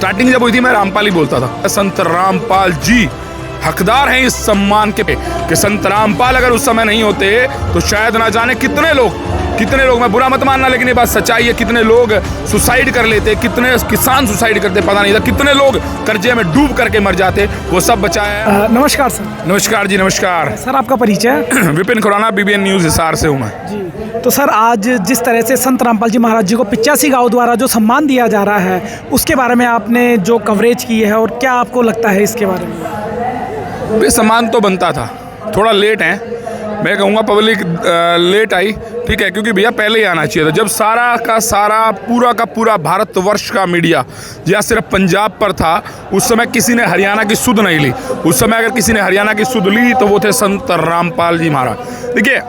Starting जब हुई थी मैं रामपाल ही बोलता था। संत रामपाल जी हकदार हैं इस सम्मान के कि संत रामपाल अगर उस समय नहीं होते तो शायद ना जाने कितने लोग, मैं बुरा मत मानना लेकिन ये बात सच्चाई है, कितने लोग सुसाइड कर लेते, कितने किसान सुसाइड करते पता नहीं था, कितने लोग कर्जे में डूब करके मर जाते, वो सब बचाया है। नमस्कार सर। नमस्कार जी, नमस्कार सर, आपका परिचय? विपिन खुराना, BBN न्यूज़ हिसार से हूँ मैं जी। तो सर, आज जिस तरह से संत रामपाल जी महाराज जी को 85 गाँव द्वारा जो सम्मान दिया जा रहा है, उसके बारे में आपने जो कवरेज की है और क्या आपको लगता है इसके बारे में? सम्मान तो बनता था, थोड़ा लेट है, मैं कहूँगा पब्लिक लेट आई, ठीक है, क्योंकि भैया पहले ही आना चाहिए था। जब सारा का सारा पूरा का पूरा भारतवर्ष का मीडिया या सिर्फ पंजाब पर था, उस समय किसी ने हरियाणा की सुध नहीं ली। उस समय अगर किसी ने हरियाणा की सुध ली तो वो थे संत रामपाल जी महाराज। देखिए,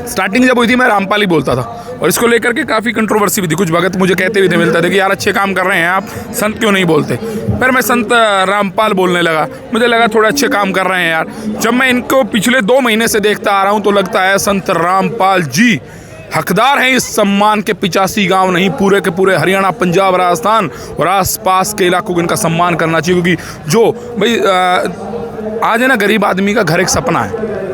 स्टार्टिंग जब हुई थी मैं रामपाल ही बोलता था और इसको लेकर के काफ़ी कंट्रोवर्सी भी थी। कुछ भगत मुझे कहते भी थे, मिलता था कि यार अच्छे काम कर रहे हैं आप, संत क्यों नहीं बोलते। फिर मैं संत रामपाल बोलने लगा, मुझे लगा थोड़े अच्छे काम कर रहे हैं यार। जब मैं इनको पिछले 2 महीने से देखता आ रहा हूँ तो लगता है संत रामपाल जी हकदार हैं इस सम्मान के। 85 गांव नहीं, पूरे के पूरे हरियाणा, पंजाब, राजस्थान और आसपास के इलाकों को इनका सम्मान करना चाहिए, क्योंकि जो भाई आज है ना, गरीब आदमी का घर एक सपना है।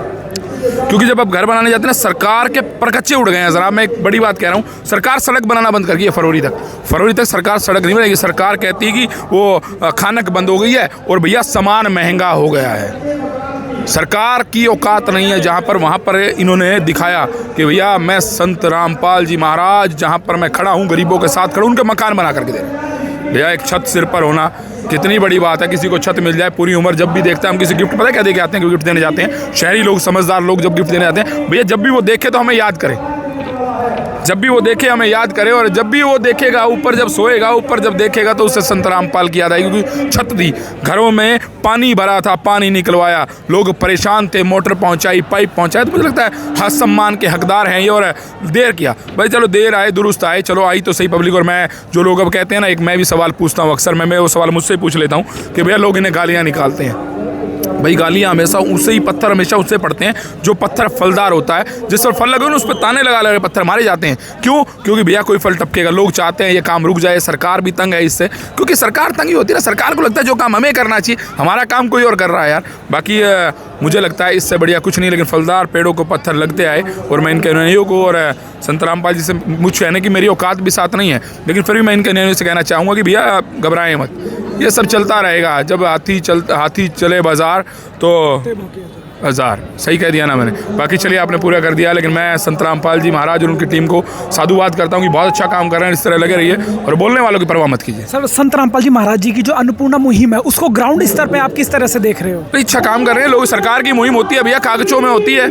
क्योंकि जब आप घर बनाने जाते हैं ना, सरकार के परकच्चे उड़ गए हैं। जरा मैं एक बड़ी बात कह रहा हूँ, सरकार सड़क बनाना बंद कर गई है। फरवरी तक सरकार सड़क नहीं बनाएगी। सरकार कहती है कि वो खानक बंद हो गई है और भैया सामान महंगा हो गया है। सरकार की औकात नहीं है जहाँ पर, वहाँ पर इन्होंने दिखाया कि भैया मैं संत रामपाल जी महाराज जहाँ पर मैं खड़ा हूँ, गरीबों के साथ खड़ा हूँ, उनके मकान बना करके दे रहे हैं। भैया एक छत सिर पर होना कितनी बड़ी बात है। किसी को छत मिल जाए पूरी उम्र, जब भी देखते हैं हम किसी गिफ्ट, पता है क्या देके आते हैं, गिफ्ट देने जाते हैं। शहरी लोग, समझदार लोग जब गिफ्ट देने जाते हैं, भैया जब भी वो देखे तो हमें याद करें, जब भी वो देखे हमें याद करे, और जब भी वो देखेगा ऊपर, जब सोएगा ऊपर जब देखेगा तो उससे संत रामपाल की याद आएगी। क्योंकि छत दी, घरों में पानी भरा था, पानी निकलवाया, लोग परेशान थे, मोटर पहुंचाई, पाइप पहुंचाया। तो मुझे लगता है हर सम्मान के हकदार हैं ये। और देर किया भाई, चलो देर आए दुरुस्त आए, चलो आई तो सही पब्लिक। और मैं जो लोग अब कहते हैं ना, एक मैं भी सवाल पूछता हूँ अक्सर, मैं वो सवाल मुझसे पूछ लेता हूँ कि भैया लोग इन्हें गालियाँ निकालते हैं। भाई गालियाँ हमेशा उससे ही, पत्थर हमेशा उससे पड़ते हैं जो पत्थर फलदार होता है। जिस पर फल लगे ना उस पर ताने लगा लगे पत्थर मारे जाते हैं। क्यों? क्योंकि भैया कोई फल टपकेगा। लोग चाहते हैं ये काम रुक जाए, सरकार भी तंग है इससे, क्योंकि सरकार तंग ही होती है ना। सरकार को लगता है जो काम हमें करना चाहिए, हमारा काम कोई और कर रहा है यार। बाकी मुझे लगता है इससे बढ़िया कुछ नहीं, लेकिन फलदार पेड़ों को पत्थर लगते आए। और मैं इनके निर्णयों को, और संत रामपाल जी से मुझ कहने की मेरी औकात भी साथ नहीं है, लेकिन फिर भी मैं इनके निर्णयों से कहना चाहूँगा कि भैया घबराएं मत, ये सब चलता रहेगा। जब हाथी चले बाजार तो हज़ार, सही कह दिया ना मैंने। बाकी चलिए आपने पूरा कर दिया, लेकिन मैं संत रामपाल जी महाराज और उनकी टीम को साधुवाद करता हूँ कि बहुत अच्छा काम कर रहे हैं। इस तरह लगे रहिए और बोलने वालों की परवाह मत कीजिए। सर, संत रामपाल जी महाराज जी की जो अन्नपूर्णा मुहिम है, उसको ग्राउंड स्तर पे आप किस तरह से देख रहे हो? अच्छा काम कर रहे हैं लोग। सरकार की मुहिम होती है भैया, कागजों में होती है।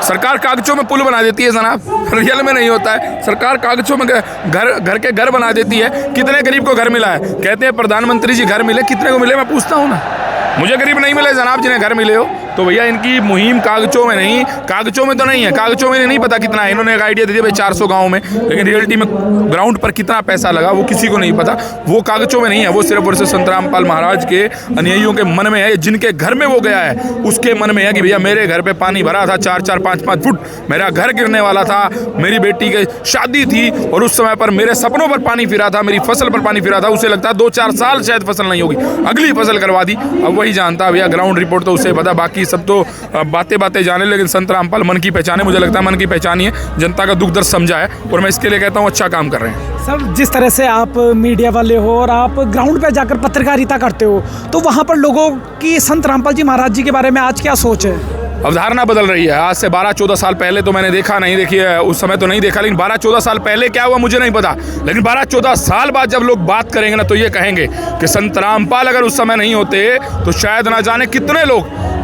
सरकार कागजों में पुल बना देती है जनाब, रियल में नहीं होता है। सरकार कागजों में घर के घर बना देती है। कितने गरीब को घर मिला है? कहते हैं प्रधानमंत्री जी घर मिले, कितने को मिले? मैं पूछता हूँ ना, मुझे गरीब नहीं मिले जनाब जिन्हें घर मिले हो। तो भैया इनकी मुहिम कागजों में नहीं, कागजों में तो नहीं है, कागजों में नहीं पता कितना है। इन्होंने एक आइडिया दे दिया भाई 400 गाँव में, लेकिन रियलिटी में ग्राउंड पर कितना पैसा लगा वो किसी को नहीं पता। वो कागजों में नहीं है, वो सिर्फ और सिर्फ संत रामपाल महाराज के अनुयायियों के मन में है। जिनके घर में वो गया है उसके मन में है कि भैया मेरे घर पे पानी भरा था 4-4, 5-5 फुट, मेरा घर गिरने वाला था, मेरी बेटी की शादी थी और उस समय पर मेरे सपनों पर पानी फिरा था, मेरी फसल पर पानी फिरा था। उसे लगता है 2-4 साल शायद फसल नहीं होगी, अगली फसल करवा दी। अब वही जानता भैया, ग्राउंड रिपोर्ट तो उसे पता, बाकी सब तो बातें जाने। लेकिन संत रामपाल मन की पहचान है, मुझे लगता है मन की पहचान ही है, जनता का दुख दर्द समझा है, और मैं इसके लिए कहता हूँ अच्छा काम कर रहे हैं। सर, जिस तरह से आप मीडिया वाले हो और आप ग्राउंड पे जाकर पत्रकारिता करते हो, तो वहाँ पर लोगों की संत रामपाल जी महाराज जी के बारे में आज क्या सोच है? अवधारणा बदल रही है। आज से 12-14 साल पहले तो मैंने देखा नहीं, देखिए उस समय तो नहीं देखा, लेकिन 12-14 साल पहले क्या हुआ मुझे नहीं पता, लेकिन 12-14 साल बाद जब लोग बात करेंगे ना तो ये कहेंगे कि संत रामपाल अगर उस समय नहीं होते तो शायद ना जाने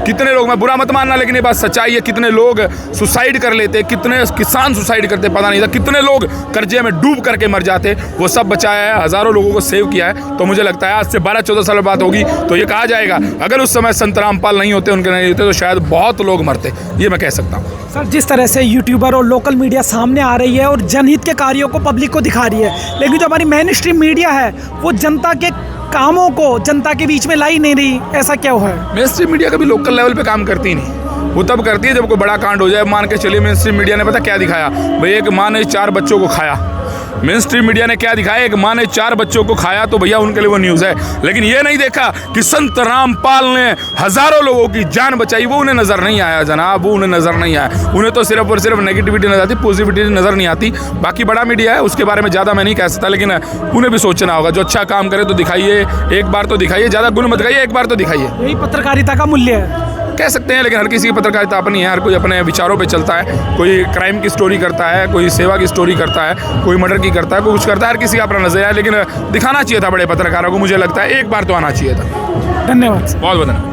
कितने लोग, मैं बुरा मत मानना लेकिन ये बात सच्चाई है, कितने लोग सुसाइड कर लेते, कितने किसान सुसाइड करते पता नहीं था, कितने लोग कर्जे में डूब करके मर जाते, वो सब बचाया है, हज़ारों लोगों को सेव किया है। तो मुझे लगता है आज से 12-14 साल बाद होगी तो ये कहा जाएगा अगर उस समय संत रामपाल नहीं होते, उनके नहीं होते तो शायद बहुत लोग मरते, ये मैं कह सकता हूँ। सर, जिस तरह से यूट्यूबर और लोकल मीडिया सामने आ रही है और जनहित के कार्यों को पब्लिक को दिखा रही है, लेकिन जो हमारी मेन स्ट्रीम मीडिया है वो जनता के कामों को जनता के बीच में ला ही नहीं रही, ऐसा क्या हुआ है? मेन स्ट्रीम मीडिया कभी लोकल लेवल पे काम करती नहीं, वो तब करती है जब कोई बड़ा कांड हो जाए। मान के चलिए मेन स्ट्रीम मीडिया ने पता क्या दिखाया, भाई एक माँ ने 4 बच्चों को खाया, मेन स्ट्रीम मीडिया ने क्या दिखाया, एक माँ ने 4 बच्चों को खाया तो भैया उनके लिए वो न्यूज़ है, लेकिन ये नहीं देखा कि संत रामपाल ने हज़ारों लोगों की जान बचाई, वो उन्हें नज़र नहीं आया जनाब, वो उन्हें नज़र नहीं आया। उन्हें तो सिर्फ और सिर्फ नेगेटिविटी नजर आती, पॉजिटिविटी नज़र नहीं आती। बाकी बड़ा मीडिया है, उसके बारे में ज़्यादा मैं नहीं कह सकता, लेकिन उन्हें भी सोचना होगा। जो अच्छा काम करे तो दिखाइए, एक बार तो दिखाइए, ज़्यादा गुण मत दिखाइए, एक बार तो दिखाइए। यही पत्रकारिता का मूल्य है, कह सकते हैं, लेकिन हर किसी की पत्रकारिता अपनी है, हर कोई अपने विचारों पे चलता है। कोई क्राइम की स्टोरी करता है, कोई सेवा की स्टोरी करता है, कोई मर्डर की करता है, कोई कुछ करता है, हर किसी का अपना नजरिया है। लेकिन दिखाना चाहिए था बड़े पत्रकारों को, मुझे लगता है एक बार तो आना चाहिए था। धन्यवाद। बहुत बहुत धन्यवाद।